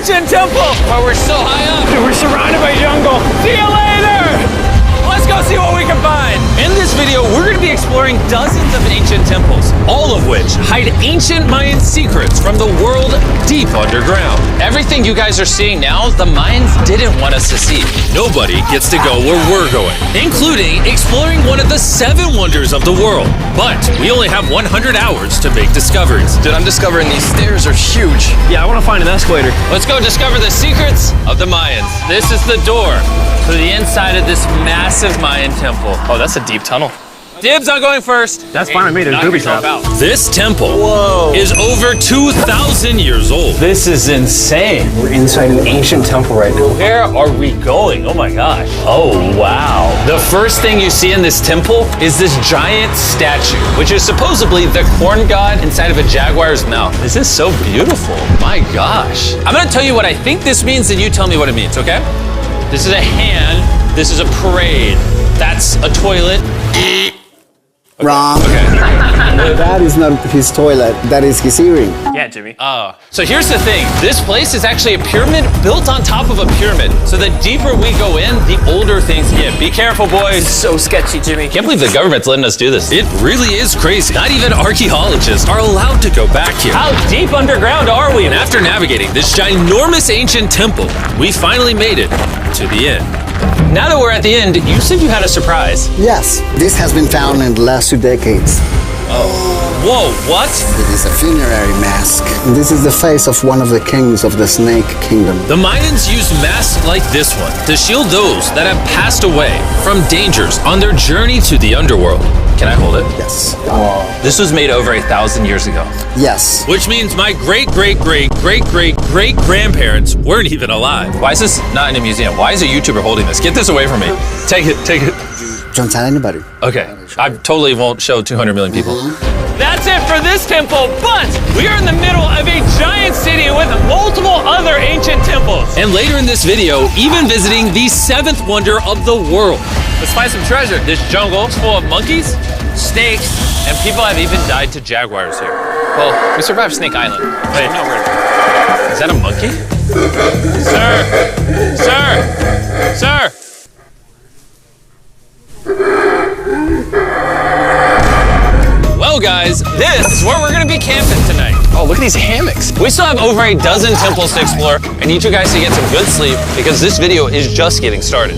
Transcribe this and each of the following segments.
ancient temple! But we're so high up. Dude, we're surrounded by jungle. See you later! Let's go see what we can find. In this video, we're going to be exploring dozens of ancient temples, all of which hide ancient Mayan secrets from the world deep underground. Everything you guys are seeing now, the Mayans didn't want us to see. Nobody gets to go where we're going, including exploring one of the 7 wonders of the world. But we only have 100 hours to make discoveries. Dude, I'm discovering these stairs are huge. Yeah, I want to find an escalator. Let's go discover the secrets of the Mayans. This is the door to the inside of this massive Mayan temple. Oh, that's a deep tunnel. Dibs on going first. That's fine with me. There's booby traps. This temple is over 2,000 years old. This is insane. We're inside an ancient temple right now. Where are we going? Oh my gosh. Oh, wow. The first thing you see in this temple is this giant statue, which is supposedly the corn god inside of a jaguar's mouth. This is so beautiful. My gosh. I'm gonna tell you what I think this means, and you tell me what it means, okay? This is a hand. This is a parade. That's a toilet. Wrong. Okay. That is not his toilet. That is his earring. Yeah, Jimmy. Oh. So here's the thing. This place is actually a pyramid built on top of a pyramid. So the deeper we go in, the older things get. Be careful, boys. So sketchy, Jimmy. Can't believe the government's letting us do this. It really is crazy. Not even archaeologists are allowed to go back here. How deep underground are we? And after navigating this ginormous ancient temple, we finally made it to the end. Now that we're at the end, you said you had a surprise. Yes, this has been found in the last 2 decades. Whoa, what? It is a funerary mask. This is the face of one of the kings of the Snake Kingdom. The Mayans used masks like this one to shield those that have passed away from dangers on their journey to the underworld. Can I hold it? Yes. This was made over 1,000 years ago. Yes. Which means my great-great-great-great-great-grandparents weren't even alive. Why is this not in a museum? Why is a YouTuber holding this? Get this away from me. Take it, take it. Don't tell anybody. Okay, I totally won't show 200 million people. That's it for this temple, but we are in the middle of a giant city with multiple other ancient temples. And later in this video, even visiting the 7th wonder of the world. Let's find some treasure. This jungle is full of monkeys, snakes, and people have even died to jaguars here. Well, we survived Snake Island. Wait, no, is that a monkey? Sir! Sir! Sir! Well, guys, this is where we're gonna be camping tonight. Oh, look at these hammocks. We still have over a dozen temples to explore. I need you guys to get some good sleep because this video is just getting started.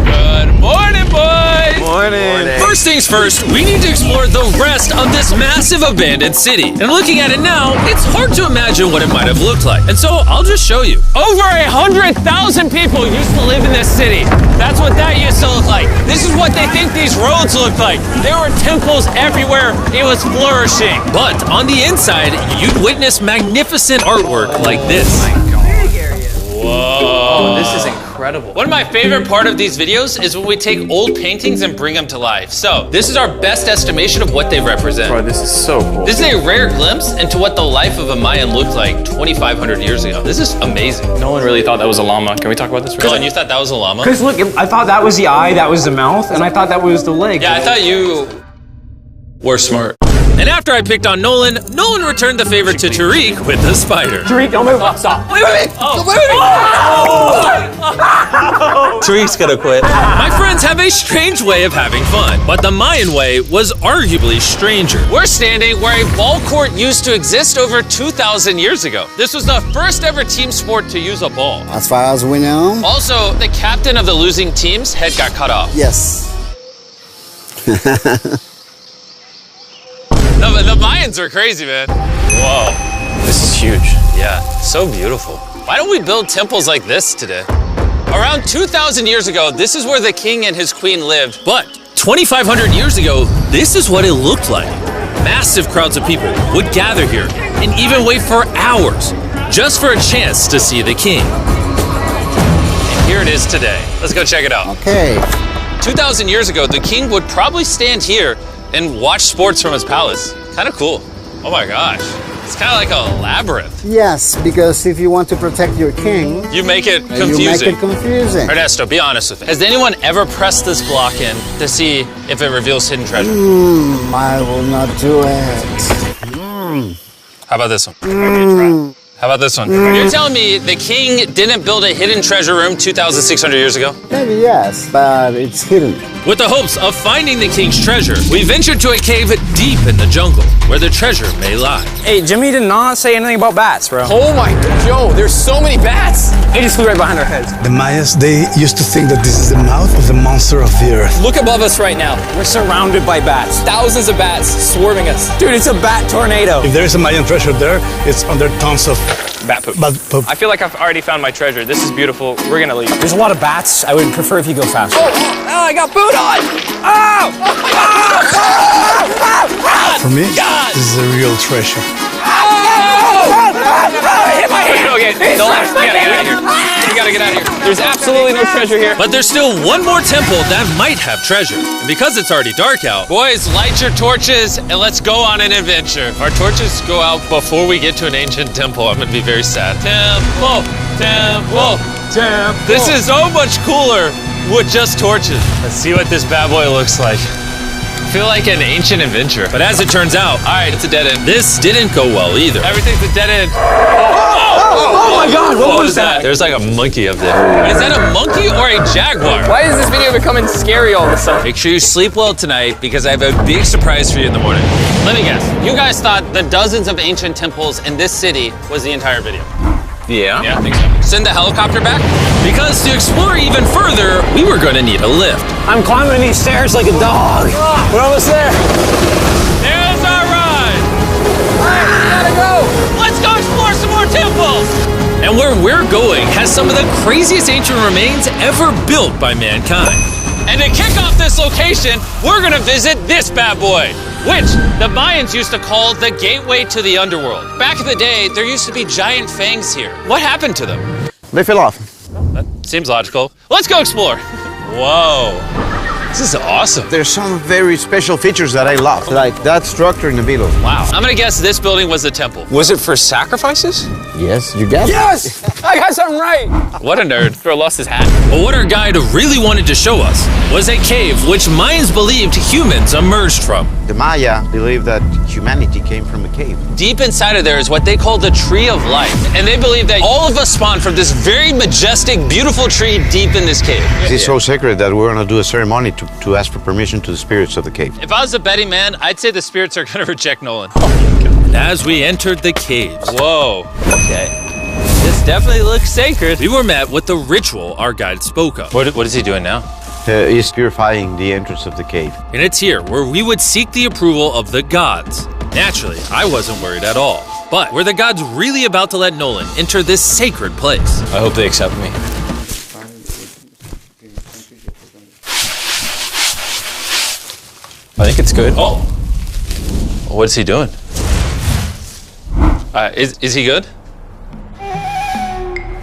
Good morning, boys! Morning. First things first, we need to explore the rest of this massive abandoned city. And looking at it now, it's hard to imagine what it might have looked like. And so I'll just show you. Over 100,000 people used to live in this city. That's what that used to look like. This is what they think these roads look like. There were temples everywhere. It was flourishing. But on the inside, you'd witness magnificent artwork like this. Whoa. This is incredible. One of my favorite part of these videos is when we take old paintings and bring them to life. So this is our best estimation of what they represent. Bro, this is so cool. This is a rare glimpse into what the life of a Mayan looked like 2,500 years ago. This is amazing. No one really thought that was a llama. Can we talk about this? Colin, you thought that was a llama? Because look, I thought that was the eye, that was the mouth, and I thought that was the leg. Yeah, I thought you were smart. And after I picked on Nolan returned the favor to Tariq with the spider. Tariq, don't move. Stop. Wait. Tariq's gonna quit. My friends have a strange way of having fun, but the Mayan way was arguably stranger. We're standing where a ball court used to exist over 2,000 years ago. This was the first ever team sport to use a ball. As far as we know. Also, the captain of the losing team's head got cut off. Yes. The Mayans are crazy, man. Whoa. This is huge. Yeah, so beautiful. Why don't we build temples like this today? Around 2,000 years ago, this is where the king and his queen lived. But 2,500 years ago, this is what it looked like. Massive crowds of people would gather here and even wait for hours just for a chance to see the king. And here it is today. Let's go check it out. Okay. 2,000 years ago, the king would probably stand here and watch sports from his palace. Kind of cool. Oh my gosh. It's kind of like a labyrinth. Yes, because if you want to protect your king, You make it you confusing. make it confusing. Ernesto, be honest with me. Has anyone ever pressed this block in to see if it reveals hidden treasure? I will not do it. How about this one? How about this one? You're telling me the king didn't build a hidden treasure room 2,600 years ago? Maybe yes, but it's hidden. With the hopes of finding the king's treasure, we ventured to a cave deep in the jungle where the treasure may lie. Hey, Jimmy did not say anything about bats, bro. Oh my god, yo, there's so many bats. They just flew right behind our heads. The Mayas, they used to think that this is the mouth of the monster of the earth. Look above us right now. We're surrounded by bats. Thousands of bats swarming us. Dude, it's a bat tornado. If there is a Mayan treasure there, it's under tons of Bat poop. bat poop. I feel like I've already found my treasure. This is beautiful. We're gonna leave. There's a lot of bats. I would prefer if you go faster. Oh, I got food on. For me, this is a real treasure. Okay, no, we gotta get out of here. We gotta get out of here. There's absolutely no treasure here. But there's still one more temple that might have treasure. And because it's already dark out, Boys, light your torches and let's go on an adventure. If our torches go out before we get to an ancient temple, I'm gonna be very sad. Temple, temple, temple. This is so much cooler with just torches. Let's see what this bad boy looks like. I feel like an ancient adventure. but as it turns out, All right, it's a dead end. this didn't go well either. Everything's a dead end. Oh my god, what was that? There's like a monkey up there. Is that a monkey or a jaguar? Why is this video becoming scary all of a sudden? Make sure you sleep well tonight because I have a big surprise for you in the morning. Let me guess. You guys thought the dozens of ancient temples in this city was the entire video. Yeah. Yeah, I think so. Send the helicopter back? Because to explore even further, we were going to need a lift. I'm climbing these stairs like a dog. We're almost there. There's our ride. Gotta go. Let's go explore some more temples. And where we're going has some of the craziest ancient remains ever built by mankind. And to kick off this location, we're gonna visit this bad boy, which the Mayans used to call the gateway to the underworld. Back in the day, there used to be giant fangs here. What happened to them? They fell off. That seems logical. Let's go explore. Whoa, this is awesome. There's some very special features that I love, like that structure in the middle. Wow. I'm gonna guess this building was the temple. Was it for sacrifices? Yes, you get it. Yes! I got something right. What a nerd. Throw lost his hat. But what our guide really wanted to show us was a cave which Mayans believed humans emerged from. The Maya believe that humanity came from a cave. Deep inside of there is what they call the tree of life. And they believe that all of us spawned from this very majestic, beautiful tree deep in this cave. It's so sacred that we're gonna do a ceremony to ask for permission to the spirits of the cave. If I was a betting man, I'd say the spirits are gonna reject Nolan. And as we entered the caves, Whoa. Okay. This definitely looks sacred. we were met with the ritual our guide spoke of. What is he doing now? Is purifying the entrance of the cave. And it's here where we would seek the approval of the gods. Naturally, I wasn't worried at all. But were the gods really about to let Nolan enter this sacred place? I hope they accept me. I think it's good. Oh. What is he doing? Is he good?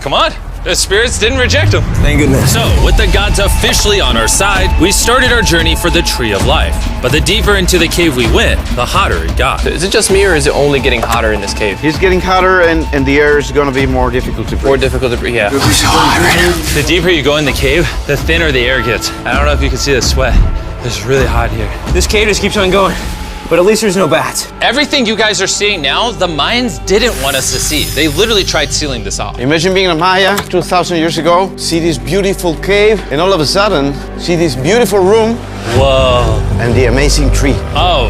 Come on. The spirits didn't reject him. Thank goodness. So, with the gods officially on our side, we started our journey for the Tree of Life. But the deeper into the cave we went, the hotter it got. Is it just me or is it only getting hotter in this cave? It's getting hotter and the air is gonna be more difficult to breathe. More difficult to breathe, yeah. The deeper you go in the cave, the thinner the air gets. I don't know if you can see the sweat. It's really hot here. This cave just keeps on going. But at least there's no bats. Everything you guys are seeing now, the Mayans didn't want us to see. They literally tried sealing this off. Imagine being a Maya 2,000 years ago, see this beautiful cave, and all of a sudden, see this beautiful room Whoa. and the amazing tree. Oh,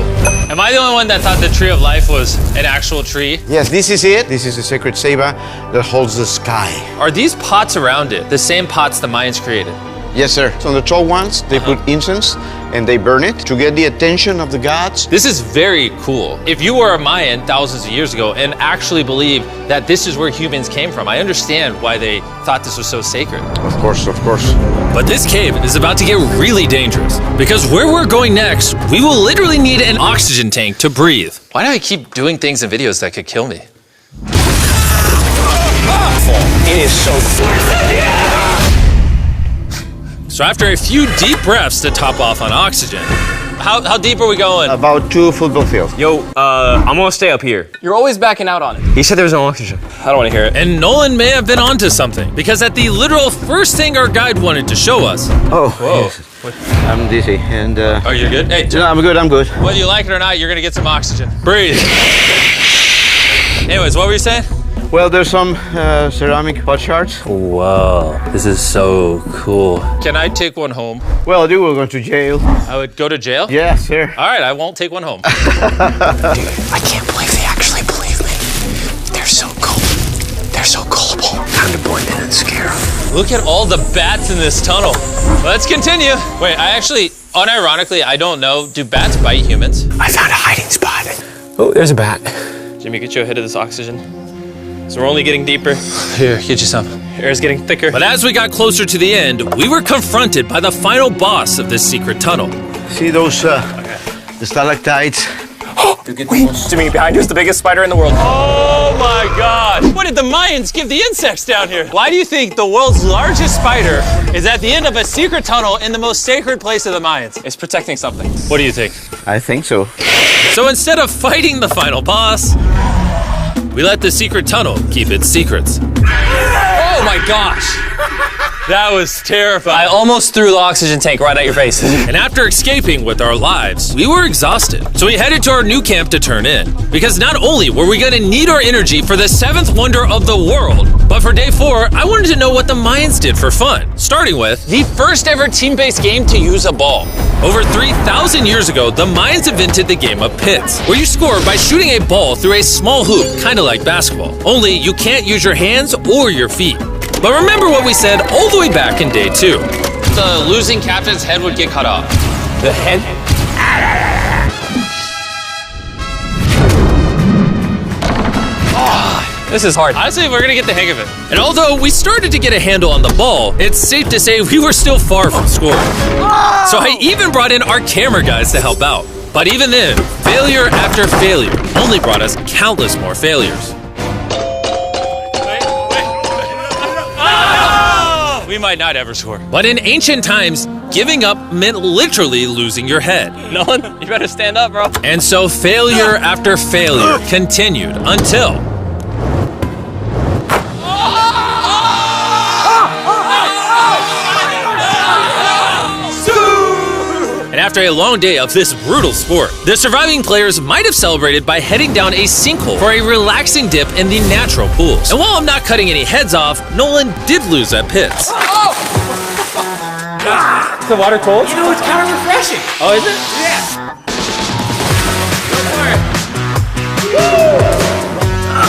am I the only one that thought the Tree of Life was an actual tree? Yes, this is it. This is the sacred ceiba that holds the sky. Are these pots around it the same pots the Mayans created? Yes, sir. So on the tall ones, they put incense and they burn it to get the attention of the gods. This is very cool. If you were a Mayan thousands of years ago and actually believed that this is where humans came from, I understand why they thought this was so sacred. Of course, of course. But this cave is about to get really dangerous. Because where we're going next, we will literally need an oxygen tank to breathe. Why do I keep doing things in videos that could kill me? It is so So after a few deep breaths to top off on oxygen, How deep are we going? About 2 football fields. Yo, I'm gonna stay up here. You're always backing out on it. He said there was no oxygen. I don't want to hear it. and Nolan may have been onto something. Because at the literal first thing our guide wanted to show us, Oh, Whoa. yes. I'm dizzy and Are you good? Hey, no, I'm good, I'm good. whether you like it or not, you're gonna get some oxygen. Breathe. Anyways, what were you saying? Well, there's some ceramic pot shards. Whoa, this is so cool. Can I take one home? Well, you will go to jail. I would go to jail? Yes, sir. All right, I won't take one home. I can't believe they actually believe me. They're so cool. They're so gullible. Time to blend in and scare them. Look at all the bats in this tunnel. Let's continue. Wait, I actually, unironically, I don't know. Do bats bite humans? I found a hiding spot. Oh, there's a bat. Jimmy, get you a hit of this oxygen. So we're only getting deeper. Here, get you some. Air's getting thicker. But as we got closer to the end, we were confronted by the final boss of this secret tunnel. See those the stalactites? Jimmy, behind you is the biggest spider in the world. Oh my God! What did the Mayans give the insects down here? Why do you think the world's largest spider is at the end of a secret tunnel in the most sacred place of the Mayans? It's protecting something. What do you think? I think so. So instead of fighting the final boss, we let the secret tunnel keep its secrets. Oh my gosh! That was terrifying. I almost threw the oxygen tank right at your face. And after escaping with our lives, we were exhausted. So we headed to our new camp to turn in. Because not only were we gonna need our energy for the 7th wonder of the world, but for day 4, I wanted to know what the Mayans did for fun. Starting with the first ever team-based game to use a ball. Over 3,000 years ago, the Mayans invented the game of pits, where you score by shooting a ball through a small hoop, kind of like basketball. Only you can't use your hands or your feet. But remember what we said all the way back in day 2. The losing captain's head would get cut off. The head? This is hard. Honestly, we're gonna get the hang of it. And although we started to get a handle on the ball, it's safe to say we were still far from scoring. So I even brought in our camera guys to help out. But even then, failure after failure only brought us countless more failures. We might not ever score. But in ancient times, giving up meant literally losing your head. Nolan, you better stand up, bro. And so failure after failure continued until... And after a long day of this brutal sport, the surviving players might have celebrated by heading down a sinkhole for a relaxing dip in the natural pools. And while I'm not cutting any heads off, Nolan did lose at pits. Is the water cold? You know, it's kind of refreshing. Oh, is it?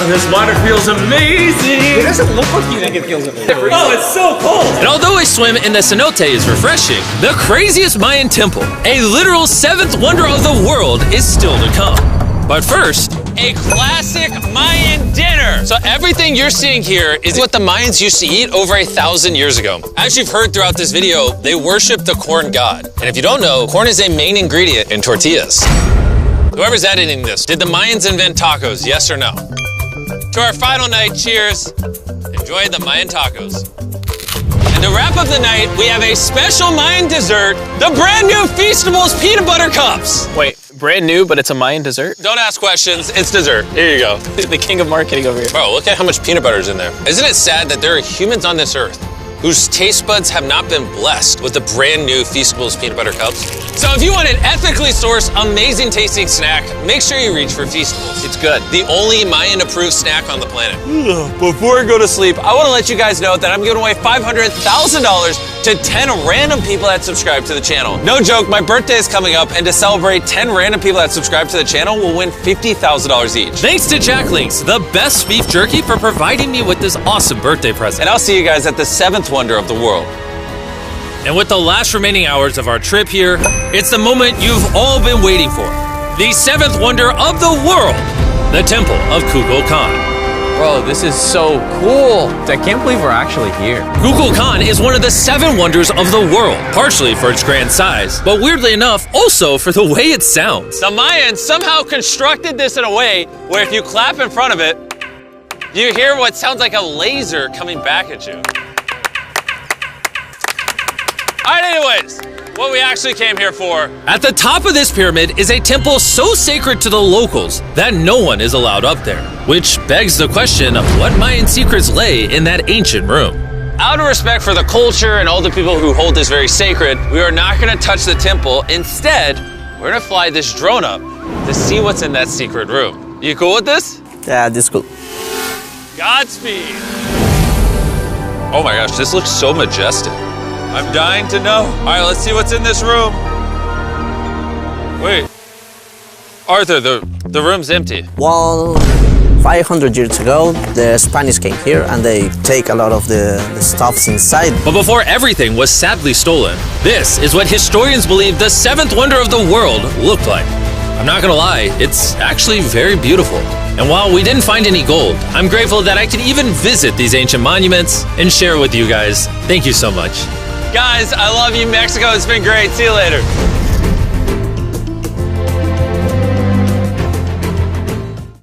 This water feels amazing! It doesn't look like you think it feels amazing. Oh, it's so cold! And although a swim in the cenote is refreshing, the craziest Mayan temple, a literal 7th wonder of the world, is still to come. But first, a classic Mayan dinner! So everything you're seeing here is what the Mayans used to eat over 1,000 years ago. As you've heard throughout this video, they worship the corn god. And if you don't know, corn is a main ingredient in tortillas. Whoever's editing this, did the Mayans invent tacos, yes or no? To our final night, cheers. Enjoy the Mayan tacos. And to wrap up the night, we have a special Mayan dessert, the brand new Feastables peanut butter cups. Wait, brand new, but it's a Mayan dessert? Don't ask questions, it's dessert. Here you go. The king of marketing over here. Bro, look at how much peanut butter is in there. Isn't it sad that there are humans on this earth whose taste buds have not been blessed with the brand new Feastables peanut butter cups? So if you want an ethically sourced, amazing tasting snack, make sure you reach for Feastables. It's good. The only Mayan approved snack on the planet. Before I go to sleep, I want to let you guys know that I'm giving away $500,000 to 10 random people that subscribe to the channel. No joke, my birthday is coming up, and to celebrate, 10 random people that subscribe to the channel will win $50,000 each. Thanks to Jack Links, the best beef jerky, for providing me with this awesome birthday present. And I'll see you guys at the 7th wonder of the world. And with the last remaining hours of our trip here, it's the moment you've all been waiting for. The 7th wonder of the world, the Temple of Kukulkan. Bro, this is so cool. I can't believe we're actually here. Kukulkan is one of the 7 wonders of the world, partially for its grand size, but weirdly enough, also for the way it sounds. The Mayans somehow constructed this in a way where if you clap in front of it, you hear what sounds like a laser coming back at you. All right, anyways, what we actually came here for. At the top of this pyramid is a temple so sacred to the locals that no one is allowed up there, which begs the question of what Mayan secrets lay in that ancient room. Out of respect for the culture and all the people who hold this very sacred, we are not gonna touch the temple. Instead, we're gonna fly this drone up to see what's in that secret room. You cool with this? Yeah, this is cool. Godspeed. Oh my gosh, this looks so majestic. I'm dying to know. All right, let's see what's in this room. Wait. Arthur, the room's empty. Well, 500 years ago, the Spanish came here and they take a lot of the stuffs inside. But before everything was sadly stolen, this is what historians believe the seventh wonder of the world looked like. I'm not gonna lie, it's actually very beautiful. And while we didn't find any gold, I'm grateful that I could even visit these ancient monuments and share with you guys. Thank you so much. Guys, I love you, Mexico. It's been great. See you later.